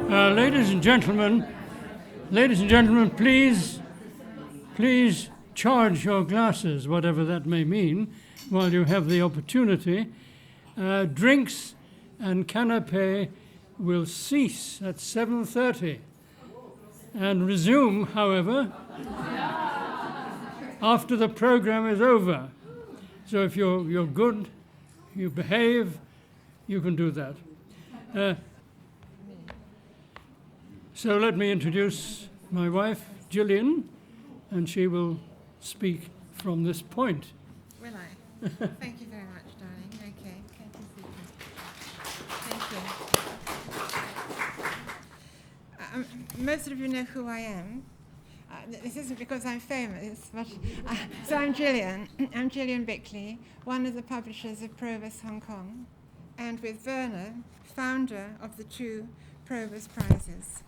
Ladies and gentlemen, please charge your glasses, whatever that may mean, while you have the opportunity. Drinks and canapé will cease at 7:30 and resume, however, after the program is over. So if you're good, you behave, you can do that. So let me introduce my wife, Gillian, and she will speak from this point. Will I? Thank you very much, darling. Okay, thank you. Most of you know who I am. This isn't because I'm famous, but so I'm Gillian. I'm Gillian Bickley, one of the publishers of Proverse Hong Kong, and with Werner, founder of the two Proverse Prizes.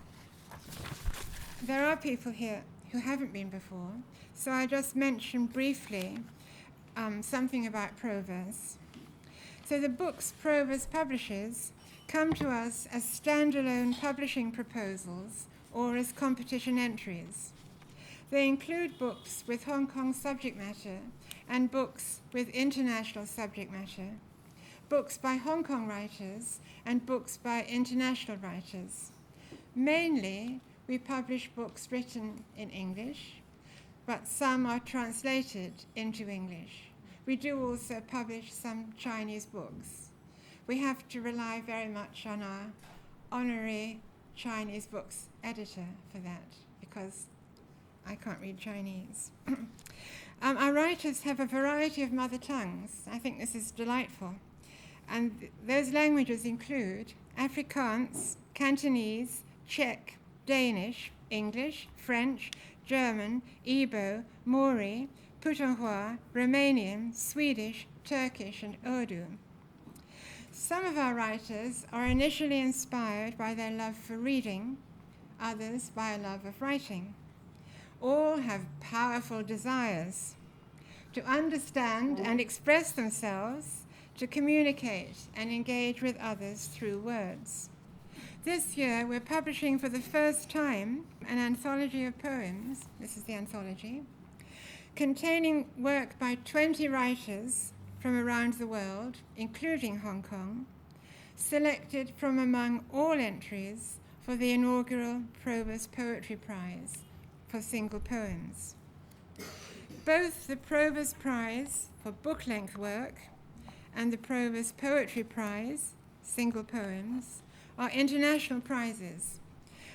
There are people here who haven't been before, so I just mention briefly something about Proverse. So the books Proverse publishes come to us as standalone publishing proposals or as competition entries. They include books with Hong Kong subject matter and books with international subject matter, books by Hong Kong writers and books by international writers. Mainly, we publish books written in English, but some are translated into English. We do also publish some Chinese books. We have to rely very much on our honorary Chinese books editor for that, because I can't read Chinese. Our writers have a variety of mother tongues. I think this is delightful. And those languages include Afrikaans, Cantonese, Czech, Danish, English, French, German, Igbo, Maori, Putonghua, Romanian, Swedish, Turkish, and Urdu. Some of our writers are initially inspired by their love for reading, others by a love of writing. All have powerful desires to understand and express themselves, to communicate and engage with others through words. This year, we're publishing for the first time an anthology of poems, this is the anthology, containing work by 20 writers from around the world, including Hong Kong, selected from among all entries for the inaugural Proverse Poetry Prize for single poems. Both the Proverse Prize for book-length work and the Proverse Poetry Prize, single poems, are international prizes.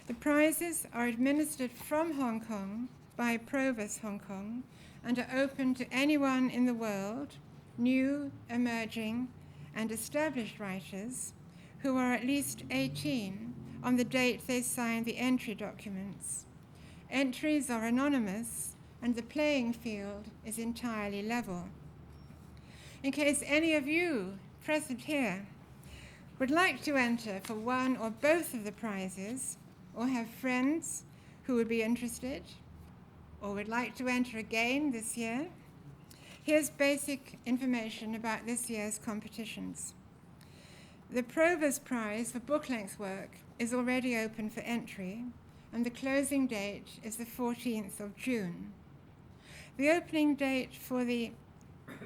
The prizes are administered from Hong Kong by Proverse Hong Kong and are open to anyone in the world, new, emerging, and established writers who are at least 18 on the date they sign the entry documents. Entries are anonymous and the playing field is entirely level. In case any of you present here would like to enter for one or both of the prizes, or have friends who would be interested, or would like to enter again this year, here's basic information about this year's competitions. The Proverse Prize for book-length work is already open for entry, and the closing date is the 14th of June. The opening date for the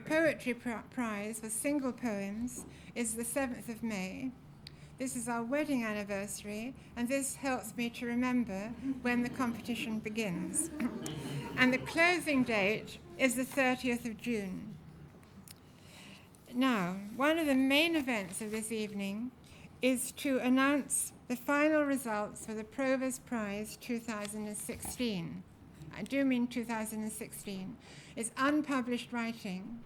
Poetry Prize for single poems is the 7th of May. This is our wedding anniversary, and this helps me to remember when the competition begins. And the closing date is the 30th of June. Now, one of the main events of this evening is to announce the final results for the Proverse Prize 2016. I do mean 2016. It's unpublished writing,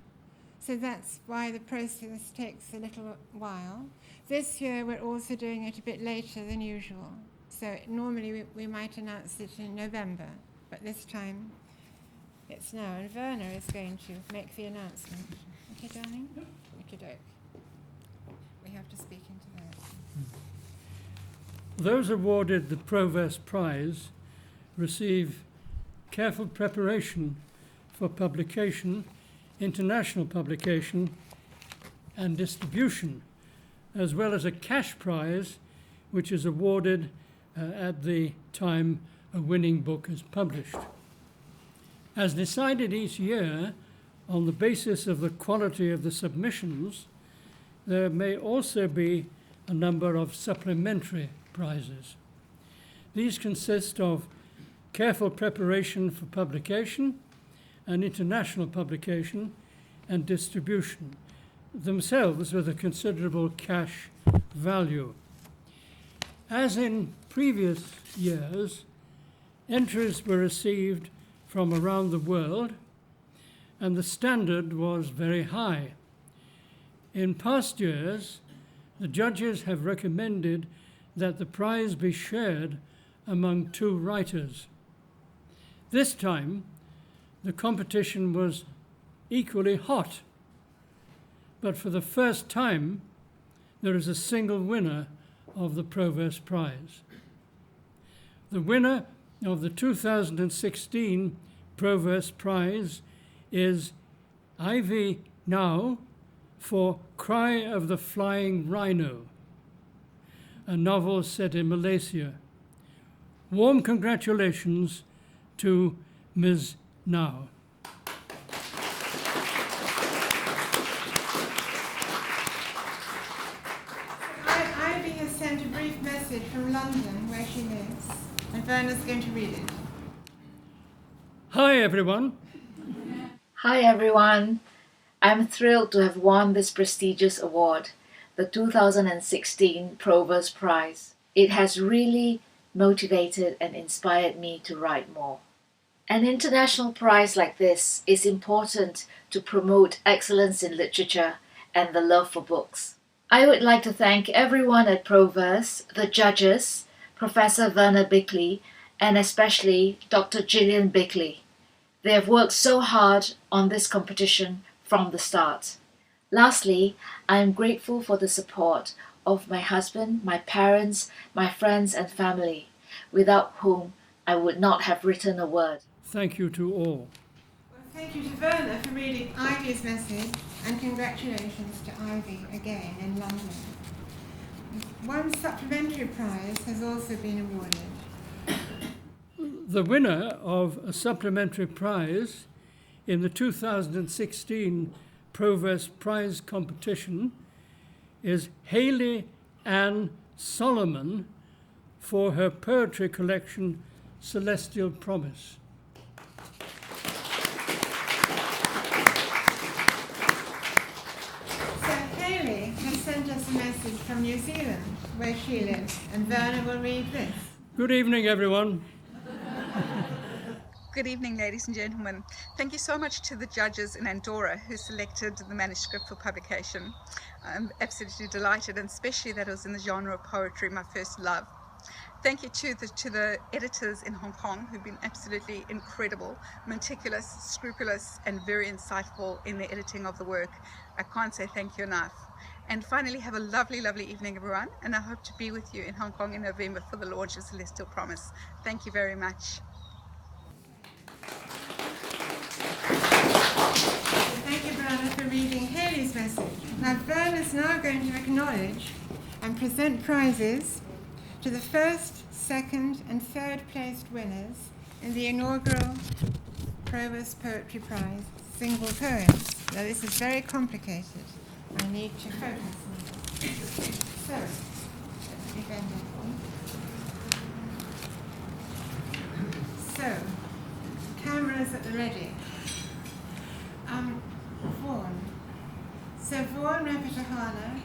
so that's why the process takes a little while. This year we're also doing it a bit later than usual. So normally we might announce it in November, but this time it's now, and Werner is going to make the announcement. Okay, darling? Okay, doke. We have to speak into that. Those awarded the Proverse Prize receive careful preparation for publication, international publication, and distribution, as well as a cash prize, which is awarded at the time a winning book is published. As decided each year on the basis of the quality of the submissions, there may also be a number of supplementary prizes. These consist of careful preparation for publication and international publication and distribution, themselves with a considerable cash value. As in previous years, entries were received from around the world, and the standard was very high. In past years, the judges have recommended that the prize be shared among two writers. This time, the competition was equally hot, but for the first time, there is a single winner of the Proverse Prize. The winner of the 2016 Proverse Prize is Ivy Ngeow for Cry of the Flying Rhino, a novel set in Malaysia. Warm congratulations to Ms. Ngeow. Ivy has sent a brief message from London, where she lives, and Verna's going to read it. Hi, everyone. Hi everyone. I'm thrilled to have won this prestigious award, the 2016 Proverse Prize. It has really motivated and inspired me to write more. An international prize like this is important to promote excellence in literature and the love for books. I would like to thank everyone at Proverse, the judges, Professor Vaughan Bickley, and especially Dr. Gillian Bickley. They have worked so hard on this competition from the start. Lastly, I am grateful for the support of my husband, my parents, my friends and family, without whom I would not have written a word. Thank you to all. Well, thank you to Verna for reading Ivy's message, and congratulations to Ivy again in London. One supplementary prize has also been awarded. The winner of a supplementary prize in the 2016 Proverse Prize competition is Hayley Ann Solomon for her poetry collection Celestial Promise. So Hayley has sent us a message from New Zealand, where she lives, and Verna will read this. Good evening, everyone. Good evening, ladies and gentlemen. Thank you so much to the judges in Andorra who selected the manuscript for publication. I'm absolutely delighted, and especially that it was in the genre of poetry, my first love. Thank you to the editors in Hong Kong who've been absolutely incredible, meticulous, scrupulous, and very insightful in the editing of the work. I can't say thank you enough. And finally, have a lovely, lovely evening, everyone, and I hope to be with you in Hong Kong in November for the launch of Celestial Promise. Thank you very much. Thank you, Verna, for reading Hayley's message. Now, Verna is now going to acknowledge and present prizes to the first, second, and third placed winners in the inaugural Proverse Poetry Prize single poems. Now, this is very complicated. I need to focus on this. So, let me bend it. So, cameras at the ready. Vaughan. So Vaughan Rapatahana,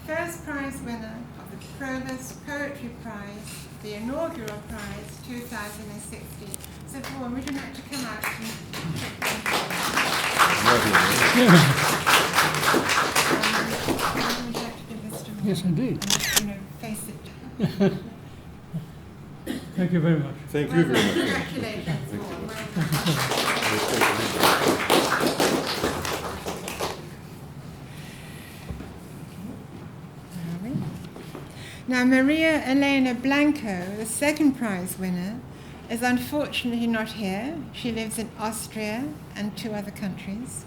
first prize winner of the Proverse Poetry Prize, the inaugural prize 2016. So Vaughan, would you like to come out and would you like to give this to me? Yes, indeed. And, face it. Thank you very much. Thank you very much. Congratulations, Vaughan. Well done. Now, Maria Elena Blanco, the second prize winner, is unfortunately not here. She lives in Austria and 2 other countries.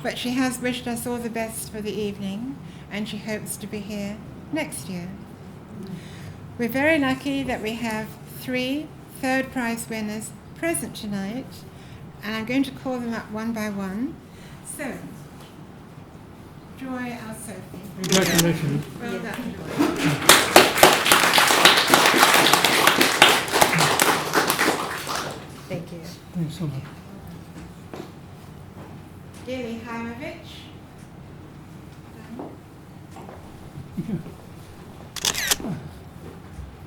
But she has wished us all the best for the evening, and she hopes to be here next year. We're very lucky that we have 3 third prize winners present tonight, and I'm going to call them up one by one. So, Joy Al-Sofi. Congratulations. Well done, Joy. Thank you. Thanks so much. Gili, Haimovich.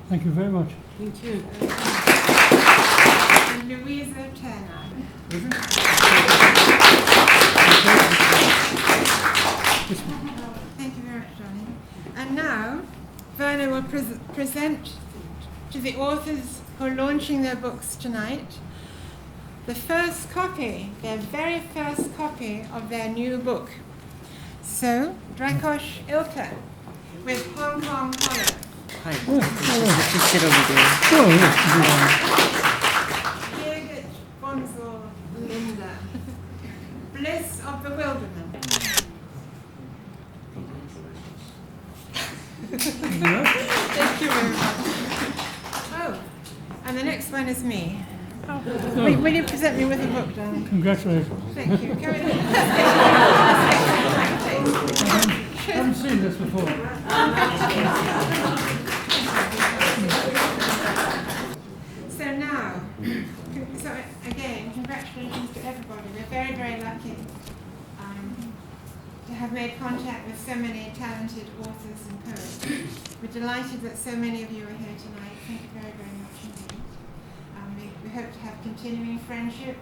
Thank you very much. Thank you. And Luisa, Ternau. Thank you very much, Johnny. And now, Werner will present to the authors who are launching their books tonight the first copy, their very first copy of their new book. So, Dragoş Ilca with Hong Kong Hollow. Hi. Just sit over there. Oh, yes. Birgit Bunzel Linder. Bliss of Bewilderment. Thank you very much. Oh, and the next one is me. Will you present me with a book, darling? Congratulations. Thank you. Come in. I haven't seen this before. So now, so again, congratulations to everybody. We're very, very lucky to have made contact with so many talented authors and poets. We're delighted that so many of you are here tonight. Thank you very, very much indeed. We hope to have continuing friendship,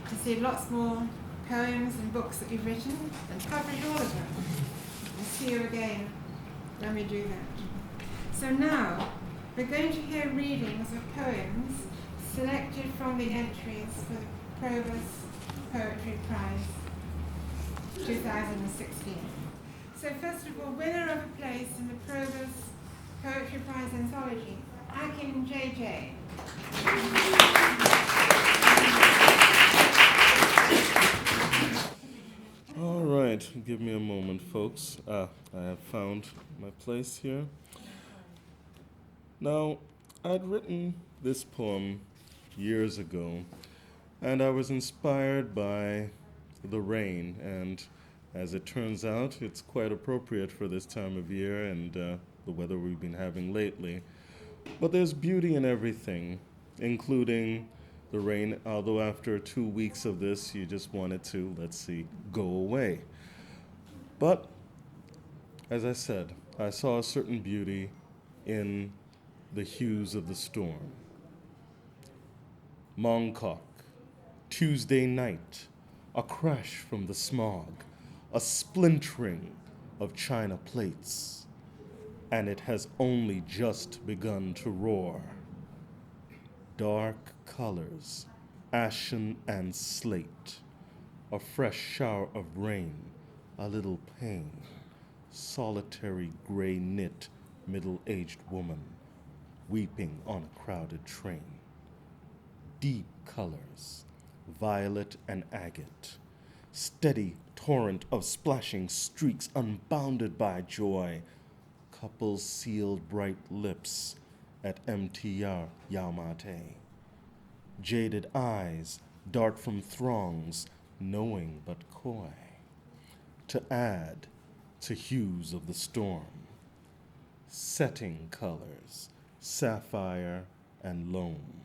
to see lots more poems and books that you've written, and publish all of them. And see you again when we do that. So now, we're going to hear readings of poems selected from the entries for the Proverse Poetry Prize 2016. So first of all, winner of a place in the Proverse Poetry Prize anthology, Akin Jeje. All right, give me a moment, folks. I have found my place here. Now, I'd written this poem years ago, and I was inspired by the rain, and as it turns out, it's quite appropriate for this time of year and the weather we've been having lately. But there's beauty in everything, including the rain, although after 2 weeks of this, you just want it to, go away. But, as I said, I saw a certain beauty in the hues of the storm. Mongkok, Tuesday night, a crash from the smog, a splintering of china plates, and it has only just begun to roar. Dark colors, ashen and slate, a fresh shower of rain, a little pain, solitary gray knit middle-aged woman weeping on a crowded train. Deep colors, violet and agate, steady torrent of splashing streaks unbounded by joy, couples sealed bright lips at MTR Yamate. Jaded eyes dart from throngs, knowing but coy, to add to hues of the storm. Setting colors, sapphire and loam.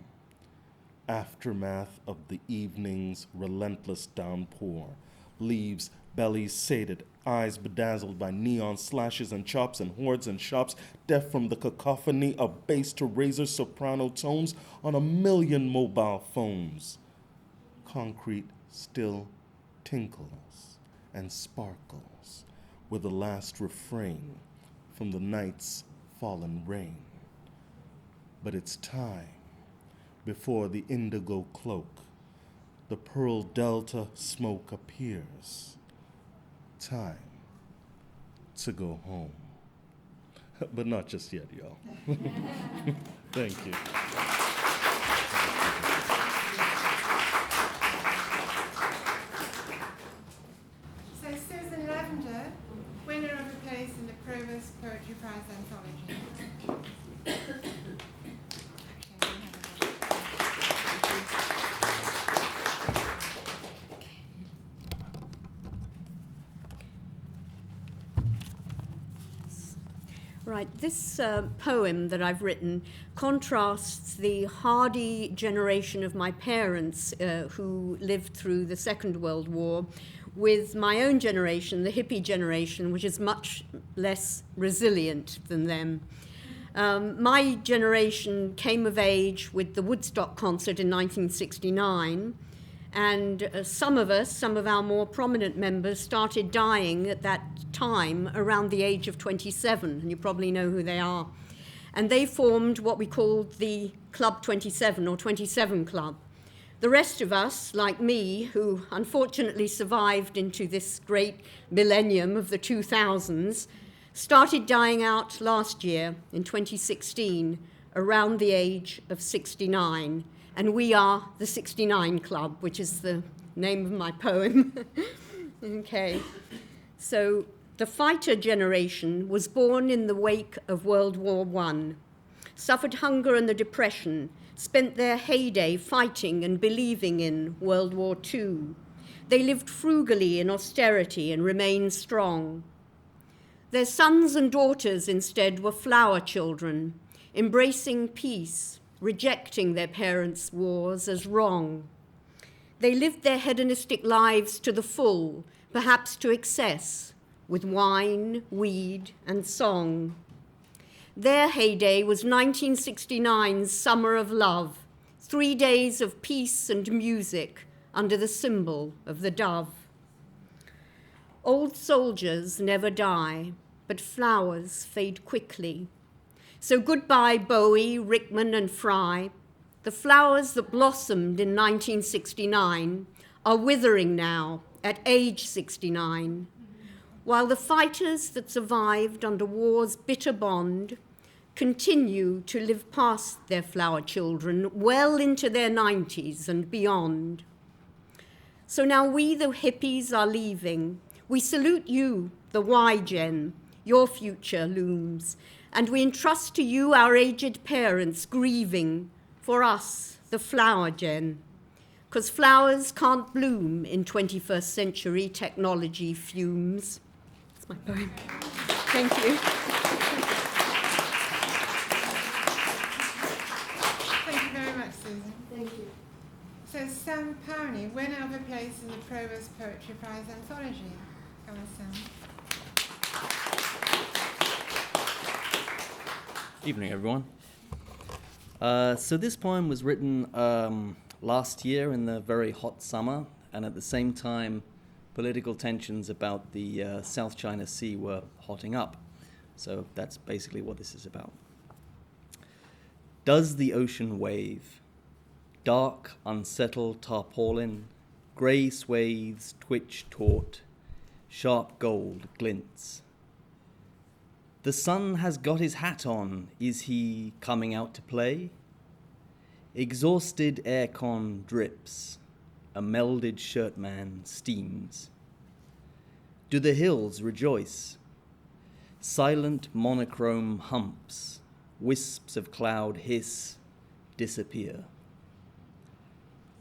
Aftermath of the evening's relentless downpour, leaves bellies sated, eyes bedazzled by neon slashes and chops and hordes and shops, deaf from the cacophony of bass to razor soprano tones on a million mobile phones. Concrete still tinkles and sparkles with the last refrain from the night's fallen rain. But it's time before the indigo cloak, the pearl delta smoke appears. Time to go home. But not just yet, y'all. Thank you. So Susan Lavender, winner of a place in the Proverse Poetry Prize anthology. Right, this poem that I've written contrasts the hardy generation of my parents who lived through the Second World War with my own generation, the hippie generation, which is much less resilient than them. My generation came of age with the Woodstock concert in 1969, and some of our more prominent members, started dying at that time around the age of 27, and you probably know who they are. And they formed what we called the Club 27 or 27 Club. The rest of us, like me, who unfortunately survived into this great millennium of the 2000s, started dying out last year in 2016 around the age of 69. And we are the 69 Club, which is the name of my poem. Okay. So the fighter generation was born in the wake of World War I, suffered hunger and the Depression, spent their heyday fighting and believing in World War II. They lived frugally in austerity and remained strong. Their sons and daughters instead were flower children, embracing peace, rejecting their parents' wars as wrong. They lived their hedonistic lives to the full, perhaps to excess, with wine, weed, and song. Their heyday was 1969's Summer of Love, 3 days of peace and music under the symbol of the dove. Old soldiers never die, but flowers fade quickly. So goodbye, Bowie, Rickman, and Fry. The flowers that blossomed in 1969 are withering now at age 69, while the fighters that survived under war's bitter bond continue to live past their flower children well into their 90s and beyond. So now we, the hippies, are leaving. We salute you, the Y-Gen. Your future looms, and we entrust to you our aged parents grieving for us, the flower gen, because flowers can't bloom in 21st century technology fumes. That's my poem. Thank you. Thank you very much, Susan. Thank you. So Sam Powney, winner of a place in the Proverse Poetry Prize anthology. Come on, Sam. Evening, everyone. So this poem was written last year in the very hot summer, and at the same time, political tensions about the South China Sea were hotting up. So that's basically what this is about. Does the ocean wave? Dark, unsettled tarpaulin, grey swathes twitch taut, sharp gold glints. The sun has got his hat on. Is he coming out to play? Exhausted aircon drips. A melded shirtman steams. Do the hills rejoice? Silent monochrome humps. Wisps of cloud hiss, disappear.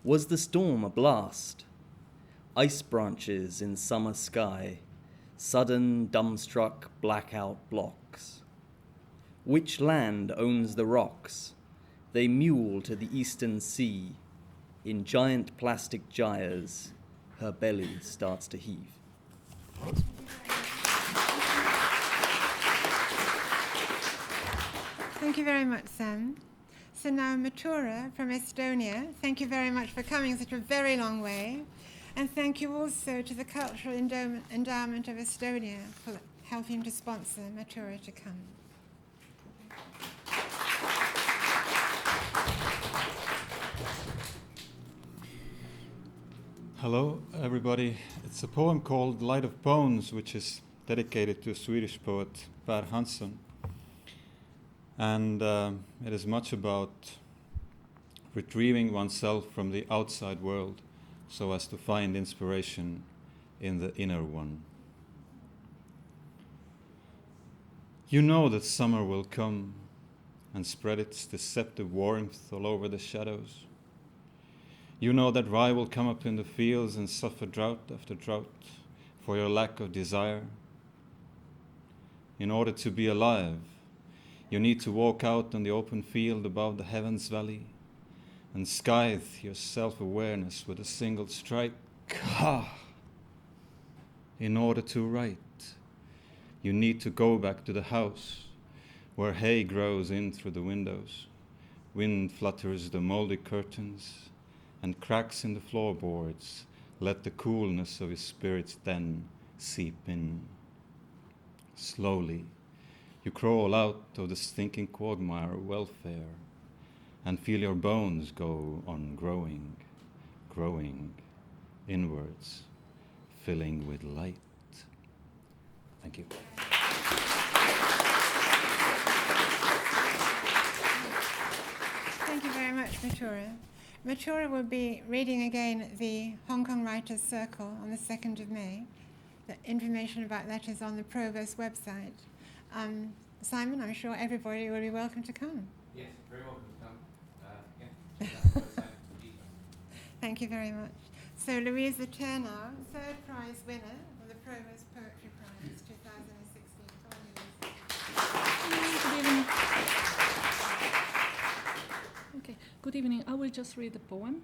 Was the storm a blast? Ice branches in summer sky. Sudden, dumbstruck, blackout blocks. Which land owns the rocks? They mule to the eastern sea. In giant plastic gyres, her belly starts to heave. Thank you very much, Sam. So now Mathura from Estonia, thank you very much for coming such a very long way. And thank you also to the Cultural Endowment of Estonia for helping to sponsor Mathura to come. Hello, everybody. It's a poem called Light of Bones, which is dedicated to Swedish poet Per Hansson. And it is much about retrieving oneself from the outside world so as to find inspiration in the inner one. You know that summer will come and spread its deceptive warmth all over the shadows. You know that rye will come up in the fields and suffer drought after drought for your lack of desire. In order to be alive, You need to walk out on the open field above the heavens valley and scythe your self-awareness with a single strike. In order to write, you need to go back to the house where hay grows in through the windows. Wind flutters the moldy curtains, and cracks in the floorboards let the coolness of his spirits then seep in. Slowly, you crawl out of the stinking quagmire of welfare and feel your bones go on growing, growing inwards, filling with light. Thank you. Thank you very much, Mathura. Mathura will be reading again at the Hong Kong Writers' Circle on the 2nd of May. The information about that is on the Proverse website. Simon, I'm sure everybody will be welcome to come. Yes, very welcome to come. Thank you very much. So Luisa Ternau, 3rd prize winner of the Proverse Poetry Prize 2016. Good evening. Okay, good evening. I will just read the poem.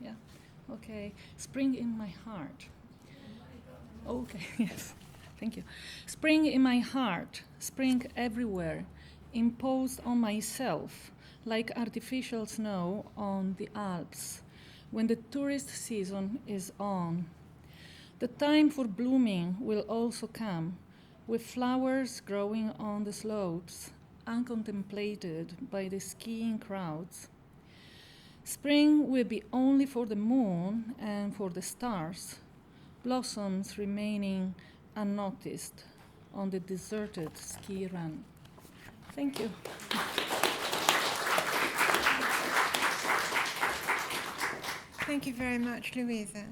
Yeah. Okay. Spring in my heart. Okay, yes. Thank you. Spring in my heart, spring everywhere, imposed on myself like artificial snow on the Alps when the tourist season is on. The time for blooming will also come, with flowers growing on the slopes, uncontemplated by the skiing crowds. Spring will be only for the moon and for the stars, blossoms remaining unnoticed on the deserted ski run. Thank you. Thank you very much, Luisa.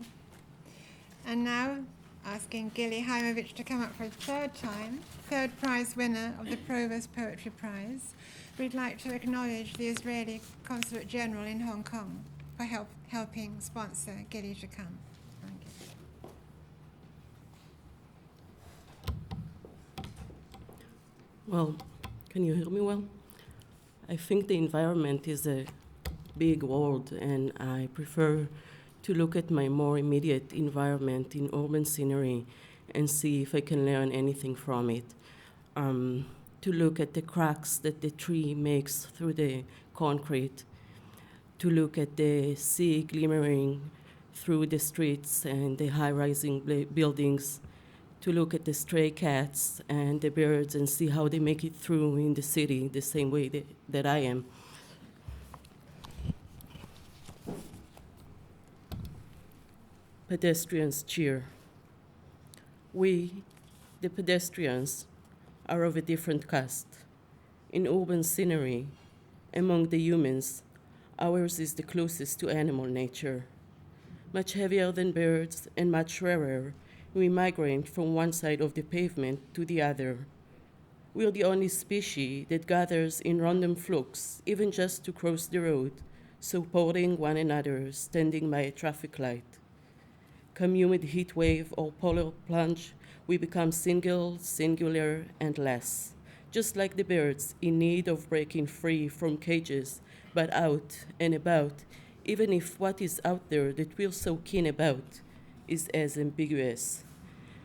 And now, asking Gili Haimovich to come up for a 3rd time, 3rd prize winner of the Proverse Poetry Prize, we'd like to acknowledge the Israeli Consulate General in Hong Kong for helping sponsor Gili to come. Thank you. Well, can you hear me well? I think the environment is a big world, and I prefer to look at my more immediate environment in urban scenery and see if I can learn anything from it. To look at the cracks that the tree makes through the concrete, to look at the sea glimmering through the streets and the high-rising buildings, to look at the stray cats and the birds and see how they make it through in the city the same way that I am. Pedestrians cheer. We, the pedestrians, are of a different caste. In urban scenery, among the humans, ours is the closest to animal nature. Much heavier than birds and much rarer, we migrate from one side of the pavement to the other. We're the only species that gathers in random flocks, even just to cross the road, supporting one another, standing by a traffic light. Come humid heat wave or polar plunge, we become single, singular, and less, just like the birds in need of breaking free from cages, but out and about, even if what is out there that we're so keen about is as ambiguous.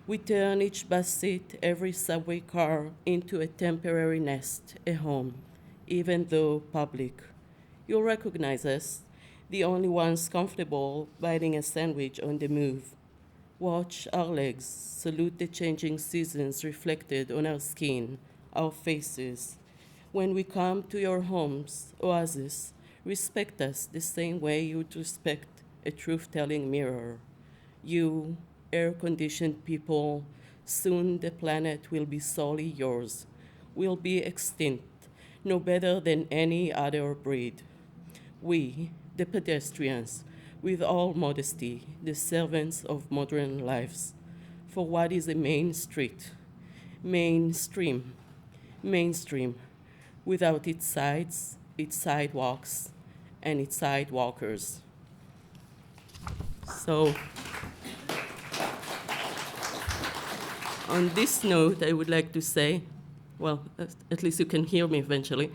We turn each bus seat, every subway car, into a temporary nest, a home, even though public. You'll recognize us, the only ones comfortable biting a sandwich on the move. Watch our legs, salute the changing seasons reflected on our skin, our faces. When we come to your homes, oasis, respect us the same way you'd respect a truth-telling mirror. You, air-conditioned people, soon the planet will be solely yours. We'll be extinct, no better than any other breed. We, the pedestrians, with all modesty, the servants of modern lives, for what is a main street, mainstream, without its sides, its sidewalks, and its sidewalkers. So, on this note, I would like to say, well, at least you can hear me eventually.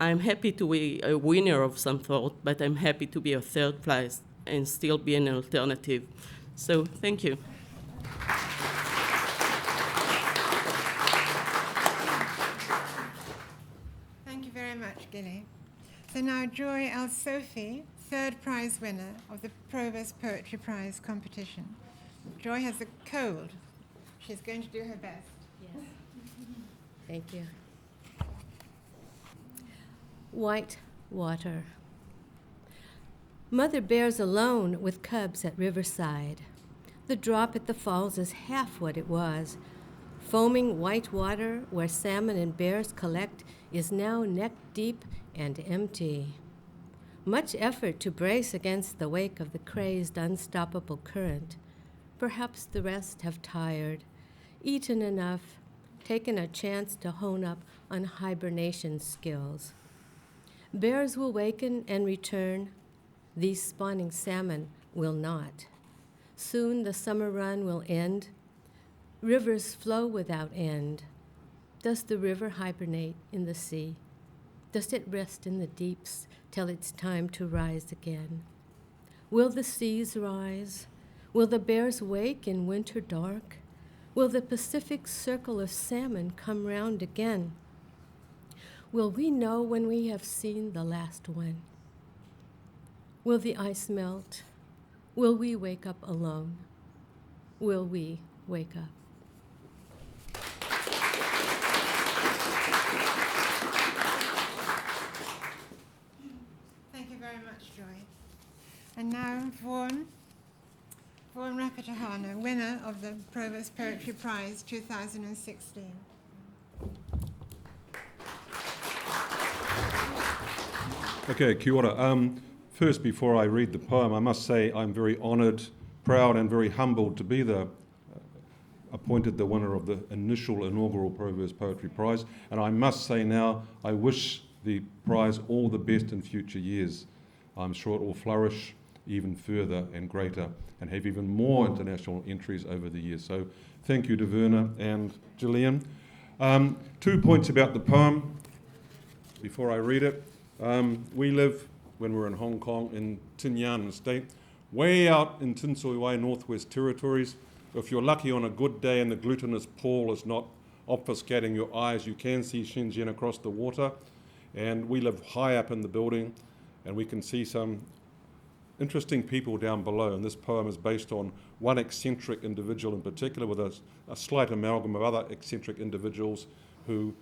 I'm happy to be a winner of some sort, but I'm happy to be a third place and still be an alternative. So thank you. Thank you very much, Gili. So now Joy Al-Sofi, third prize winner of the Proverse Poetry Prize competition. Joy has a cold. She's going to do her best. Yes. Thank you. White water. Mother bear's alone with cubs at riverside. The drop at the falls is half what it was. Foaming white water where salmon and bears collect is now neck deep and empty. Much effort to brace against the wake of the crazed, unstoppable current. Perhaps the rest have tired, eaten enough, taken a chance to hone up on hibernation skills. Bears will waken and return. These spawning salmon will not. Soon the summer run will end. Rivers flow without end. Does the river hibernate in the sea? Does it rest in the deeps till it's time to rise again? Will the seas rise? Will the bears wake in winter dark? Will the Pacific circle of salmon come round again? Will we know when we have seen the last one? Will the ice melt? Will we wake up alone? Will we wake up? Thank you very much, Joy. And now Vaughan Rapatahana, winner of the Proverse Poetry Prize 2016. Okay, kia ora. First, before I read the poem, I must say I'm very honoured, proud and very humbled to be appointed the winner of the inaugural Proverse Poetry Prize. And I must say now, I wish the prize all the best in future years. I'm sure it will flourish even further and greater and have even more international entries over the years. So thank you to Verna and Gillian. 2 points about the poem before I read it. We live, when we're in Hong Kong, in Ternau State, way out in Tin Soi Wai, Northwest Territories. If you're lucky on a good day and the glutinous pall is not obfuscating your eyes, you can see Shenzhen across the water. And we live high up in the building, and we can see some interesting people down below. And this poem is based on one eccentric individual in particular, with a slight amalgam of other eccentric individuals who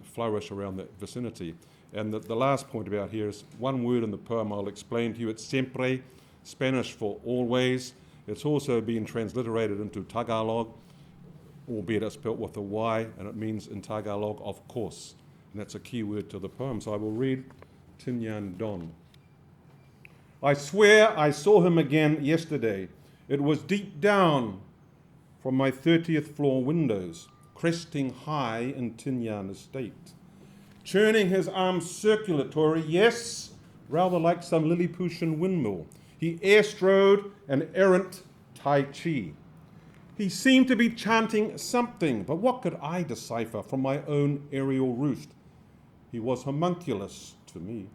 flourish around that vicinity. And the last point about here is one word in the poem I'll explain to you. It's siempre, Spanish for always. It's also been transliterated into Tagalog, albeit it's spelt with a Y, and it means in Tagalog, of course. And that's a key word to the poem. So I will read Tinyan Don. I swear I saw him again yesterday. It was deep down from my 30th floor windows, cresting high in Tinyan Estate. Churning his arms circulatory, yes, rather like some Lilliputian windmill. He airstrode an errant Tai Chi. He seemed to be chanting something, but what could I decipher from my own aerial roost? He was homunculus to me.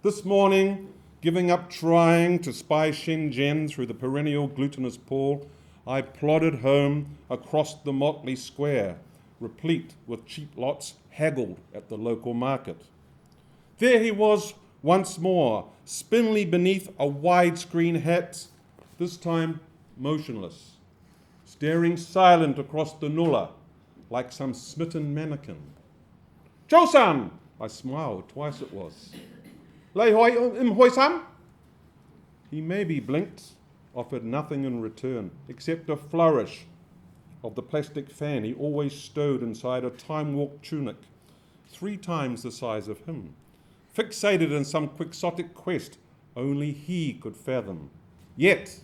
This morning, giving up trying to spy Shenzhen through the perennial glutinous pall, I plodded home across the motley square, replete with cheap lots haggled at the local market. There he was once more, spindly beneath a widescreen hat, this time motionless, staring silent across the nulla like some smitten mannequin. Josan! I smiled, twice it was. Lei hoi hoi sam? He maybe blinked, offered nothing in return, except a flourish of the plastic fan he always stowed inside a time-warp tunic, 3 times the size of him, fixated in some quixotic quest only he could fathom. Yet,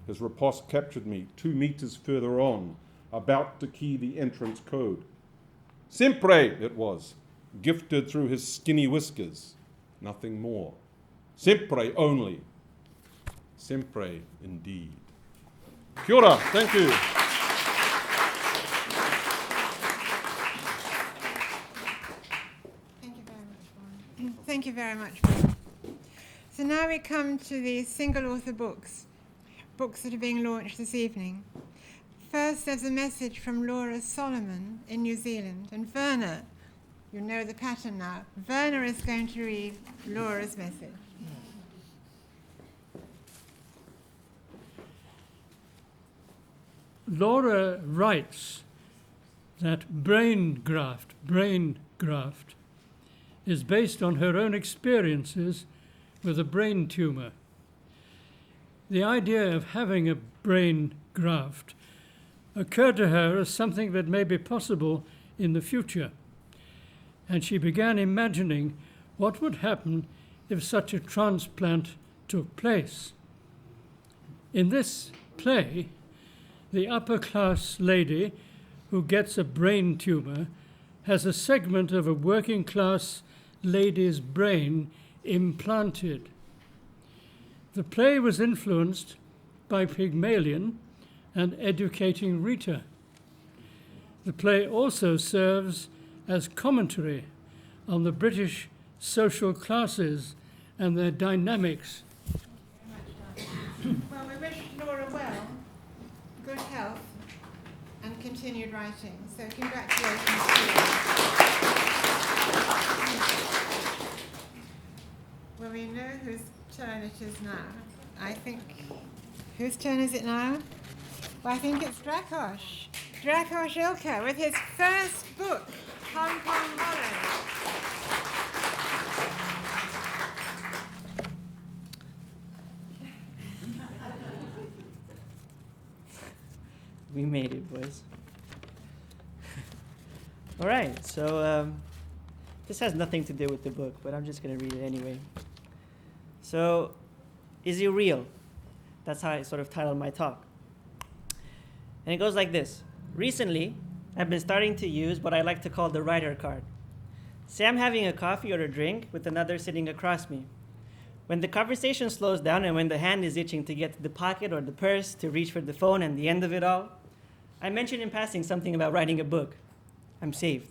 his riposte captured me 2 meters further on, about to key the entrance code. Sempre, it was, gifted through his skinny whiskers, nothing more. Sempre only. Sempre indeed. Kia ora, thank you. Thank you very much. So now we come to the single author books that are being launched this evening. First, there's a message from Laura Solomon in New Zealand. And Werner, you know the pattern now. Werner is going to read Laura's message. Laura writes that brain graft is based on her own experiences with a brain tumor. The idea of having a brain graft occurred to her as something that may be possible in the future, and she began imagining what would happen if such a transplant took place. In this play, the upper-class lady who gets a brain tumor has a segment of a working-class lady's brain implanted. The play was influenced by Pygmalion and Educating Rita. The play also serves as commentary on the British social classes and their dynamics. Well, we wish Laura well, good health, and continued writing. So congratulations to you. Well, we know whose turn it is now. I think, whose turn is it now? Well, I think it's Dragoş Ilca with his first book, Hong Kong Hollow. We made it, boys. All right, so this has nothing to do with the book, but I'm just going to read it anyway. So, is it real? That's how I sort of titled my talk. And it goes like this. Recently, I've been starting to use what I like to call the writer card. Say I'm having a coffee or a drink with another sitting across me. When the conversation slows down and when the hand is itching to get to the pocket or the purse to reach for the phone and the end of it all, I mention in passing something about writing a book. I'm saved.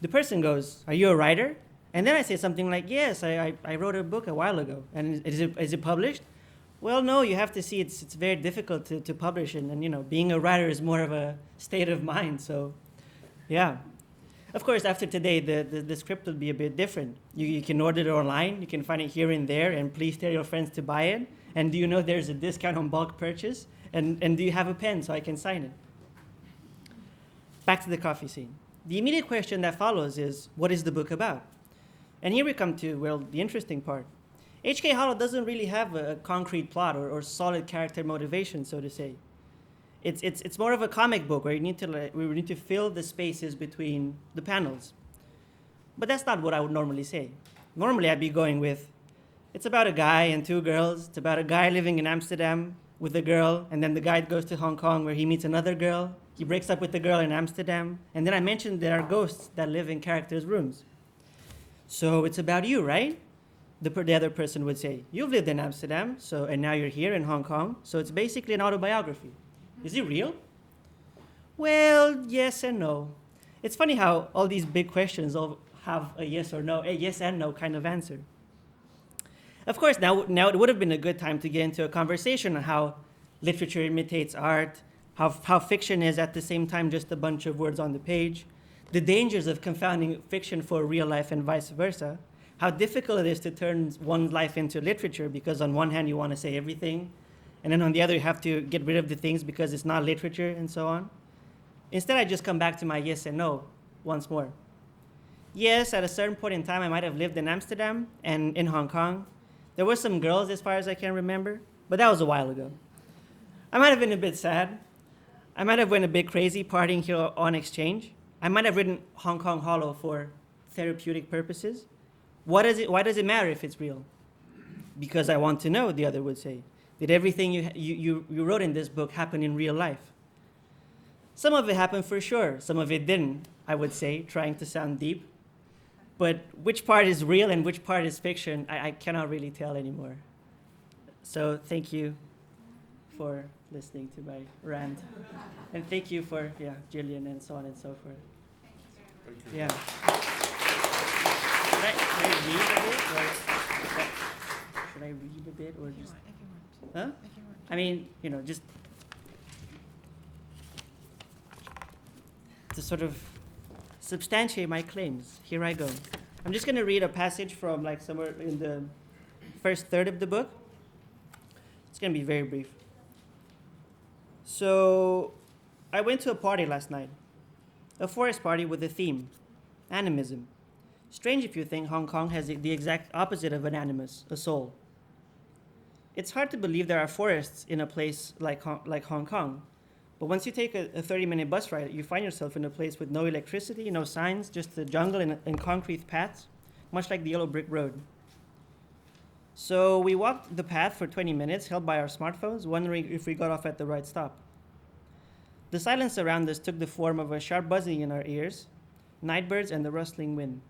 The person goes, "Are you a writer?" And then I say something like, "Yes, I wrote a book a while ago." "And is it published?" "Well, no, you have to see it's very difficult to publish, and you know, being a writer is more of a state of mind, so yeah." Of course, after today, the script will be a bit different. You can order it online, you can find it here and there, and please tell your friends to buy it. And do you know there's a discount on bulk purchase? And do you have a pen so I can sign it? Back to the coffee scene. The immediate question that follows is, what is the book about? And here we come to, well, the interesting part. H.K. Hollow doesn't really have a concrete plot or solid character motivation, so to say. It's more of a comic book where we need to fill the spaces between the panels. But that's not what I would normally say. Normally I'd be going with, it's about a guy and two girls. It's about a guy living in Amsterdam with a girl, and then the guy goes to Hong Kong where he meets another girl. He breaks up with the girl in Amsterdam, and then I mentioned there are ghosts that live in characters' rooms. So it's about you, right? The other person would say, you've lived in Amsterdam, and now you're here in Hong Kong, so it's basically an autobiography. Is it real? Well, yes and no. It's funny how all these big questions all have a yes or no, a yes and no kind of answer. Of course, now it would have been a good time to get into a conversation on how literature imitates art, how fiction is at the same time just a bunch of words on the page, the dangers of confounding fiction for real life and vice versa, how difficult it is to turn one's life into literature because on one hand you want to say everything, and then on the other you have to get rid of the things because it's not literature and so on. Instead, I just come back to my yes and no once more. Yes, at a certain point in time I might have lived in Amsterdam and in Hong Kong. There were some girls as far as I can remember, but that was a while ago. I might have been a bit sad. I might have went a bit crazy partying here on exchange. I might have written Hong Kong Hollow for therapeutic purposes. Why does it matter if it's real? Because I want to know, the other would say. Did everything you wrote in this book happen in real life? Some of it happened for sure. Some of it didn't, I would say, trying to sound deep. But which part is real and which part is fiction, I cannot really tell anymore. So thank you for listening to my rant. And thank you for, Gillian and so on and so forth. Thank you very much. Yeah. Right. Should I read a bit or just? If you want. Huh? If you want. I mean, just to sort of substantiate my claims. Here I go. I'm just going to read a passage from like somewhere in the first third of the book. It's going to be very brief. So, I went to a party last night. A forest party with a theme, animism. Strange if you think Hong Kong has the exact opposite of an animus, a soul. It's hard to believe there are forests in a place like Hong Kong. But once you take a 30-minute bus ride, you find yourself in a place with no electricity, no signs, just the jungle and concrete paths, much like the yellow brick road. So we walked the path for 20 minutes, held by our smartphones, wondering if we got off at the right stop. The silence around us took the form of a sharp buzzing in our ears, nightbirds, and the rustling wind.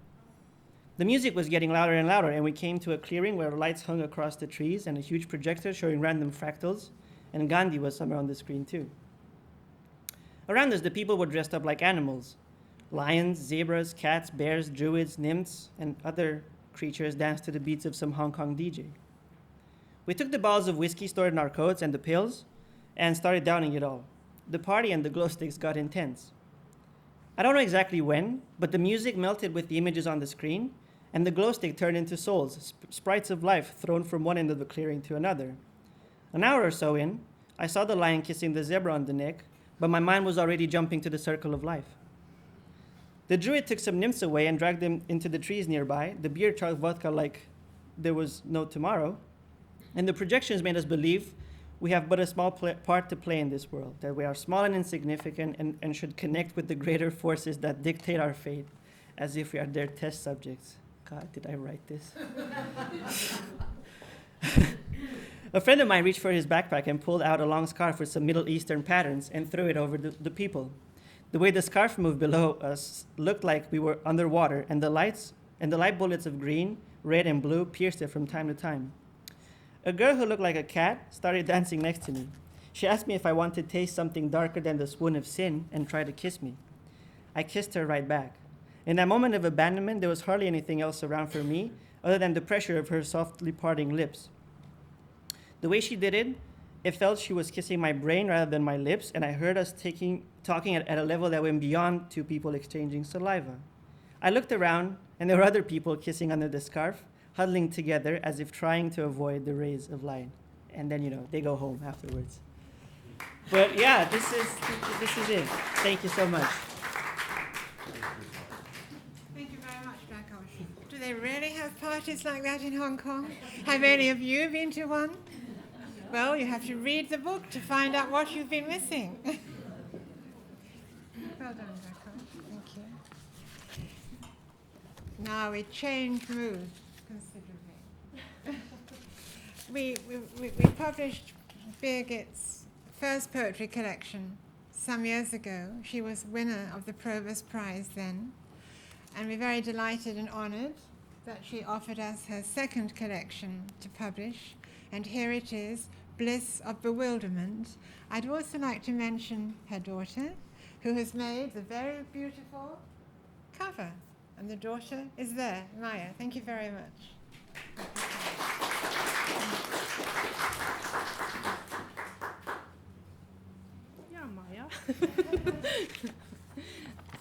The music was getting louder and louder, and we came to a clearing where lights hung across the trees and a huge projector showing random fractals, and Gandhi was somewhere on the screen too. Around us, the people were dressed up like animals. Lions, zebras, cats, bears, druids, nymphs, and other creatures danced to the beats of some Hong Kong DJ. We took the bottles of whiskey stored in our coats and the pills and started downing it all. The party and the glow sticks got intense. I don't know exactly when, but the music melted with the images on the screen, and the glow stick turned into souls, sprites of life thrown from one end of the clearing to another. An hour or so in, I saw the lion kissing the zebra on the neck, but my mind was already jumping to the circle of life. The druid took some nymphs away and dragged them into the trees nearby. The beer chugged vodka like there was no tomorrow. And the projections made us believe we have but a small part to play in this world, that we are small and insignificant and should connect with the greater forces that dictate our fate, as if we are their test subjects. God, did I write this? A friend of mine reached for his backpack and pulled out a long scarf with some Middle Eastern patterns and threw it over the people. The way the scarf moved below us looked like we were underwater, and the light bullets of green, red, and blue pierced it from time to time. A girl who looked like a cat started dancing next to me. She asked me if I wanted to taste something darker than the spoon of sin and tried to kiss me. I kissed her right back. In that moment of abandonment, there was hardly anything else around for me other than the pressure of her softly parting lips. The way she did it, it felt she was kissing my brain rather than my lips, and I heard us talking at a level that went beyond two people exchanging saliva. I looked around, and there were other people kissing under the scarf, huddling together as if trying to avoid the rays of light. And then, they go home afterwards. But yeah, this is it. Thank you so much. Thank you very much, Dragoş. Do they really have parties like that in Hong Kong? Have any of you been to one? Well, you have to read the book to find out what you've been missing. Well done, Dragoş. Thank you. Now we change mood considerably. we published Birgit's first poetry collection some years ago. She was winner of the Proverse Prize then, and we're very delighted and honored that she offered us her second collection to publish, and here it is, Bliss of Bewilderment. I'd also like to mention her daughter, who has made the very beautiful cover, and the daughter is there, Maya. Thank you very much. Yeah, Maya.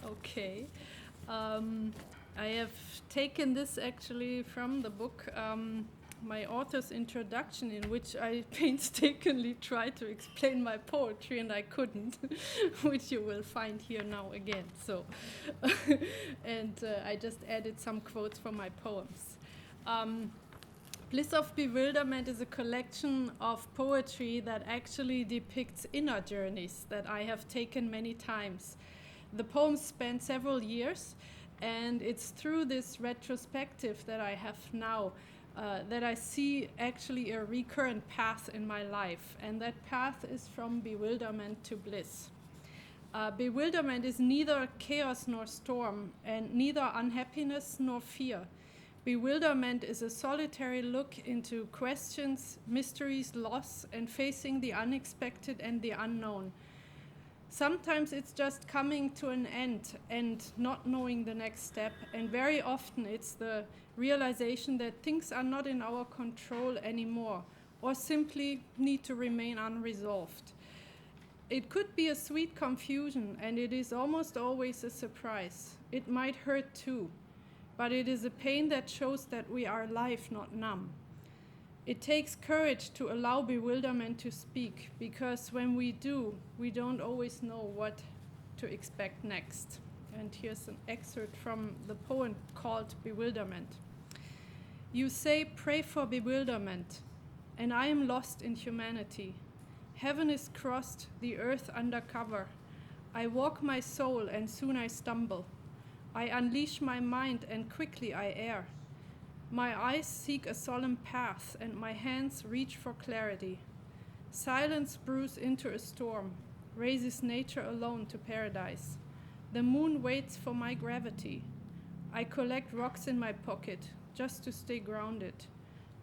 Okay. I have taken this actually from the book, my author's introduction, in which I painstakingly tried to explain my poetry and I couldn't, which you will find here now again. So, and I just added some quotes from my poems. Bliss of Bewilderment is a collection of poetry that actually depicts inner journeys that I have taken many times. The poems span several years, and it's through this retrospective that I have now that I see actually a recurrent path in my life, and that path is from bewilderment to bliss. Bewilderment is neither chaos nor storm, and neither unhappiness nor fear. Bewilderment is a solitary look into questions, mysteries, loss, and facing the unexpected and the unknown. Sometimes it's just coming to an end and not knowing the next step, and very often it's the realization that things are not in our control anymore, or simply need to remain unresolved. It could be a sweet confusion, and it is almost always a surprise. It might hurt too, but it is a pain that shows that we are alive, not numb. It takes courage to allow bewilderment to speak, because when we do, we don't always know what to expect next. And here's an excerpt from the poem called Bewilderment. You say, pray for bewilderment, and I am lost in humanity. Heaven is crossed, the earth undercover. I walk my soul, and soon I stumble. I unleash my mind, and quickly I err. My eyes seek a solemn path, and my hands reach for clarity. Silence brews into a storm, raises nature alone to paradise. The moon waits for my gravity. I collect rocks in my pocket, just to stay grounded.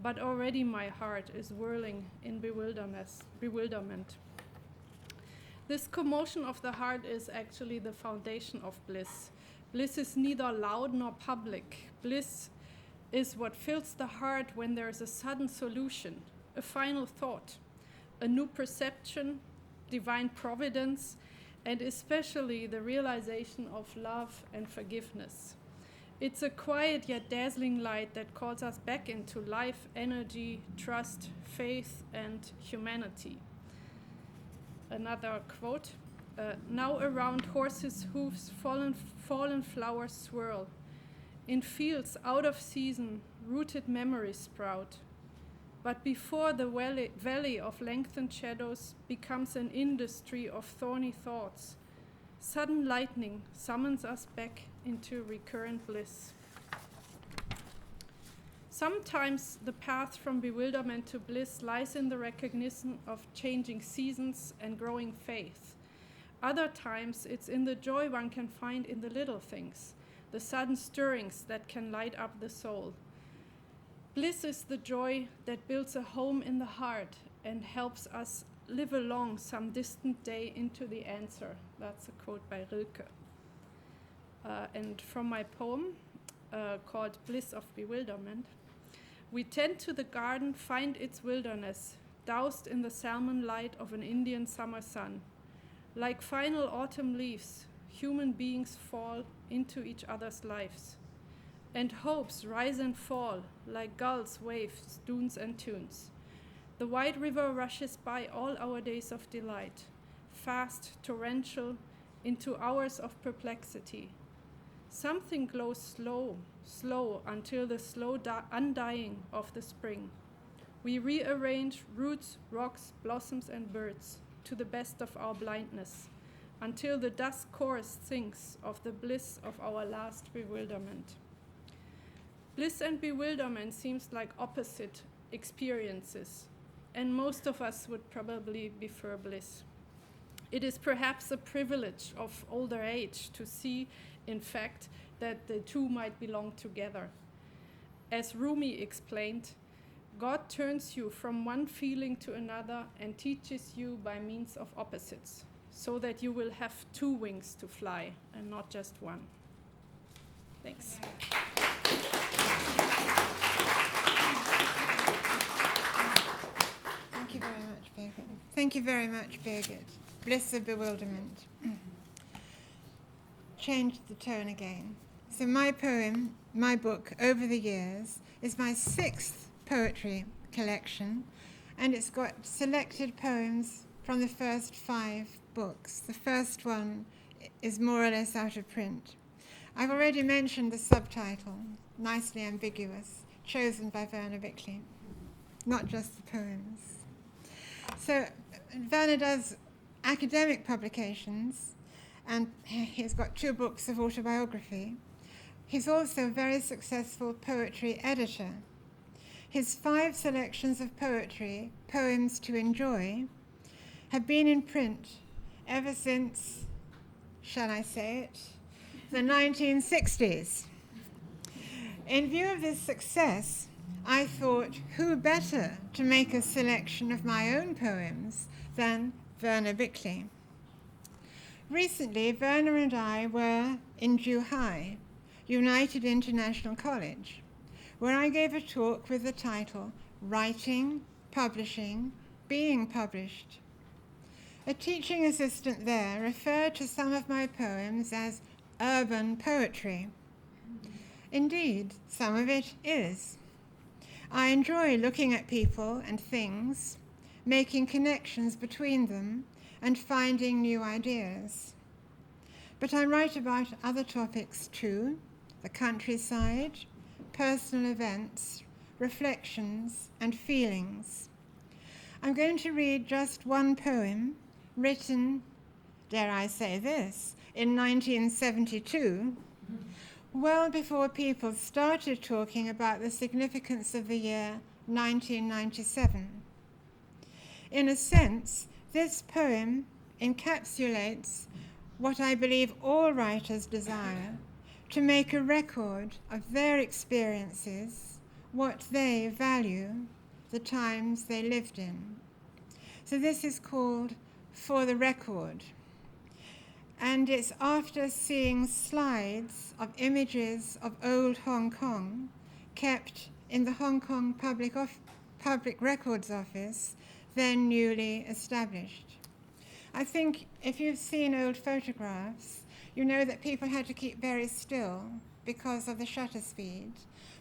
But already my heart is whirling in bewilderment. This commotion of the heart is actually the foundation of bliss. Bliss is neither loud nor public. Bliss is what fills the heart when there is a sudden solution, a final thought, a new perception, divine providence, and especially the realization of love and forgiveness. It's a quiet yet dazzling light that calls us back into life, energy, trust, faith, and humanity. Another quote, now around horses' hooves fallen flowers swirl. In fields out of season, rooted memories sprout. But before the valley of lengthened shadows becomes an industry of thorny thoughts, sudden lightning summons us back into recurrent bliss. Sometimes the path from bewilderment to bliss lies in the recognition of changing seasons and growing faith. Other times it's in the joy one can find in the little things, the sudden stirrings that can light up the soul. Bliss is the joy that builds a home in the heart and helps us live along some distant day into the answer. That's a quote by Rilke. And from my poem called Bliss of Bewilderment, we tend to the garden, find its wilderness, doused in the salmon light of an Indian summer sun. Like final autumn leaves, human beings fall into each other's lives, and hopes rise and fall like gulls, waves, dunes and tunes. The wide river rushes by all our days of delight, fast, torrential, into hours of perplexity. Something glows slow, slow, until the slow undying of the spring. We rearrange roots, rocks, blossoms and birds to the best of our blindness, until the dusk chorus sings of the bliss of our last bewilderment. Bliss and bewilderment seems like opposite experiences, and most of us would probably prefer bliss. It is perhaps a privilege of older age to see, in fact, that the two might belong together. As Rumi explained, God turns you from one feeling to another and teaches you by means of opposites, so that you will have two wings to fly and not just one. Thanks. Thank you very much, Birgit. Thank you very much, Birgit. Bliss of bewilderment. Changed the tone again. So my poem, my book, Over the Years, is my 6th poetry collection, and it's got selected poems from the first 5 books. The first one is more or less out of print. I've already mentioned the subtitle, Nicely Ambiguous, chosen by Vaughan Bickley, not just the poems. So Vaughan does academic publications, and he's got 2 books of autobiography. He's also a very successful poetry editor. His 5 selections of poetry, Poems to Enjoy, have been in print ever since, shall I say it, the 1960s. In view of this success, I thought, who better to make a selection of my own poems than Vaughan Bickley? Recently, Werner and I were in Zhuhai, United International College, where I gave a talk with the title, Writing, Publishing, Being Published. A teaching assistant there referred to some of my poems as urban poetry. Indeed, some of it is. I enjoy looking at people and things, making connections between them, and finding new ideas. But I write about other topics too, the countryside, personal events, reflections, and feelings. I'm going to read just one poem written, dare I say this, in 1972, well before people started talking about the significance of the year 1997. In a sense, this poem encapsulates what I believe all writers desire, to make a record of their experiences, what they value, the times they lived in. So this is called For the Record. And it's after seeing slides of images of old Hong Kong kept in the Hong Kong Public Records Office, then newly established. I think if you've seen old photographs, you know that people had to keep very still because of the shutter speed.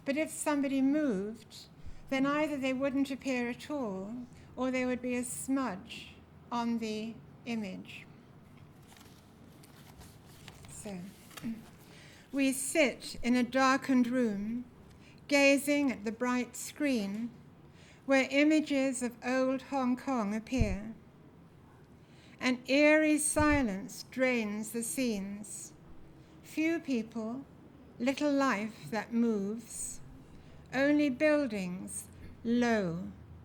But if somebody moved, then either they wouldn't appear at all, or there would be a smudge on the image. So, we sit in a darkened room, gazing at the bright screen, where images of old Hong Kong appear. An eerie silence drains the scenes. Few people, little life that moves. Only buildings, low,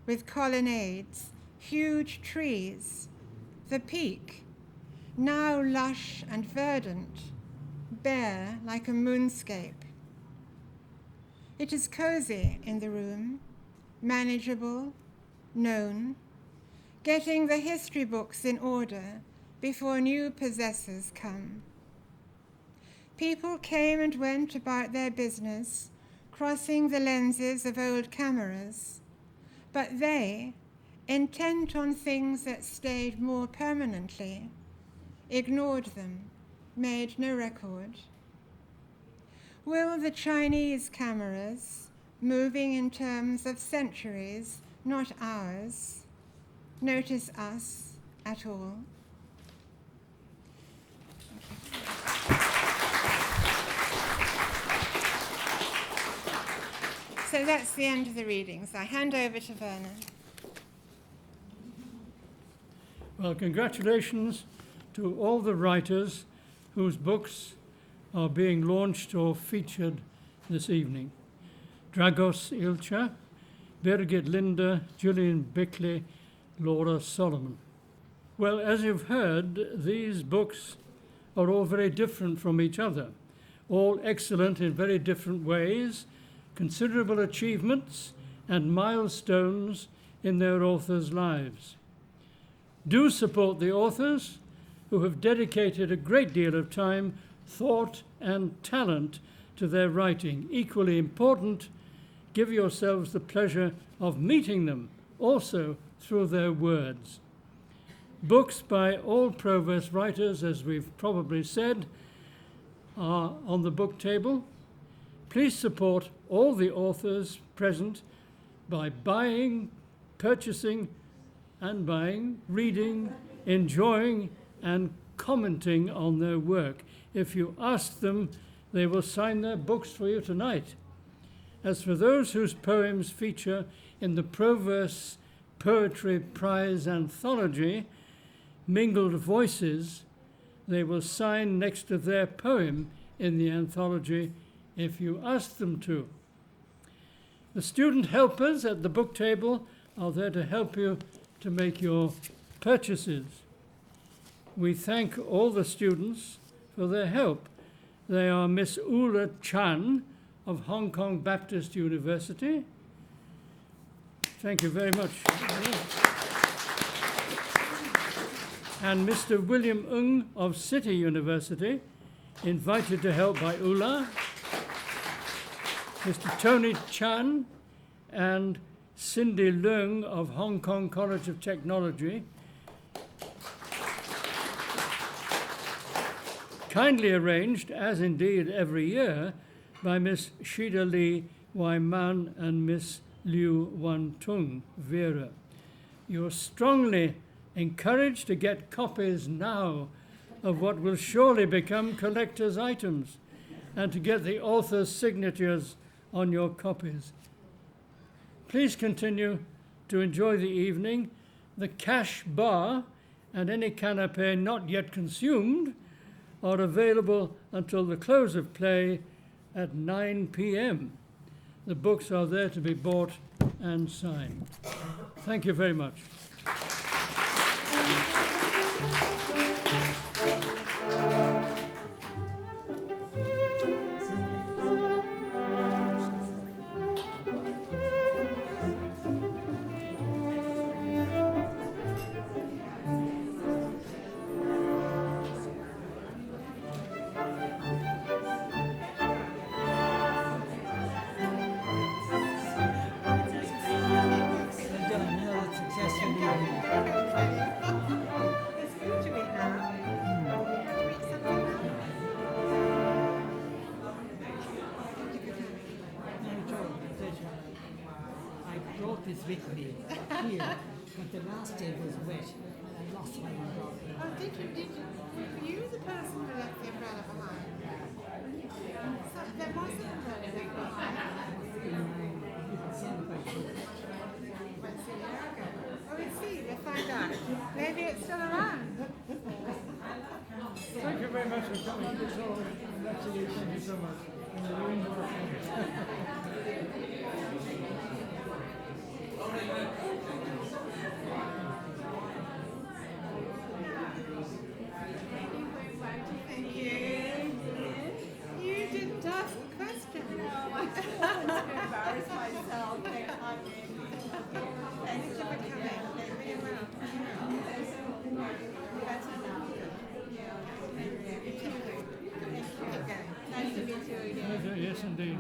with colonnades, huge trees. The peak, now lush and verdant, bare like a moonscape. It is cozy in the room, manageable, known, getting the history books in order before new possessors come. People came and went about their business, crossing the lenses of old cameras, but they, intent on things that stayed more permanently, ignored them, made no record. Will the Chinese cameras, moving in terms of centuries, not hours, notice us at all? So that's the end of the readings. I hand over to Werner. Well, congratulations to all the writers whose books are being launched or featured this evening. Dragoş Ilca, Birgit Linder, Gillian, Bickley, Laura Solomon. Well, as you've heard, these books are all very different from each other, all excellent in very different ways, considerable achievements and milestones in their authors' lives. Do support the authors who have dedicated a great deal of time, thought, and talent to their writing. Equally important, give yourselves the pleasure of meeting them also through their words. Books by all Proverse writers, as we've probably said, are on the book table. Please support all the authors present by buying, purchasing, and buying, reading, enjoying, and commenting on their work. If you ask them, they will sign their books for you tonight. As for those whose poems feature in the Proverse Poetry Prize anthology, Mingled Voices, they will sign next to their poem in the anthology if you ask them to. The student helpers at the book table are there to help you to make your purchases. We thank all the students for their help. They are Miss Ula Chan of Hong Kong Baptist University. Thank you very much. and Mr. William Ng of City University, invited to help by Ula, Mr. Tony Chan and Cindy Leung of Hong Kong College of Technology, kindly arranged, as indeed every year, by Miss Shida Lee Waiman and Miss Liu Wan Tung Vera. You're strongly encouraged to get copies now of what will surely become collector's items, and to get the author's signatures on your copies. Please continue to enjoy the evening. The cash bar and any canapé not yet consumed are available until the close of play at 9 p.m. The books are there to be bought and signed. Thank you very much. With me here, but the last day was wet and I lost my umbrella. Oh, did you? Were you the person who left the umbrella behind? So there was an umbrella left behind. Let's see, there we go. Oh, we'll see, we'll find out. Maybe it's still around. Thank you very much for coming. Thank you so much. Thank you. You didn't ask the question. No, I didn't want to embarrass myself. Thank you for coming. Really well. Better now. Yeah. Nice to meet you again. Yes, indeed.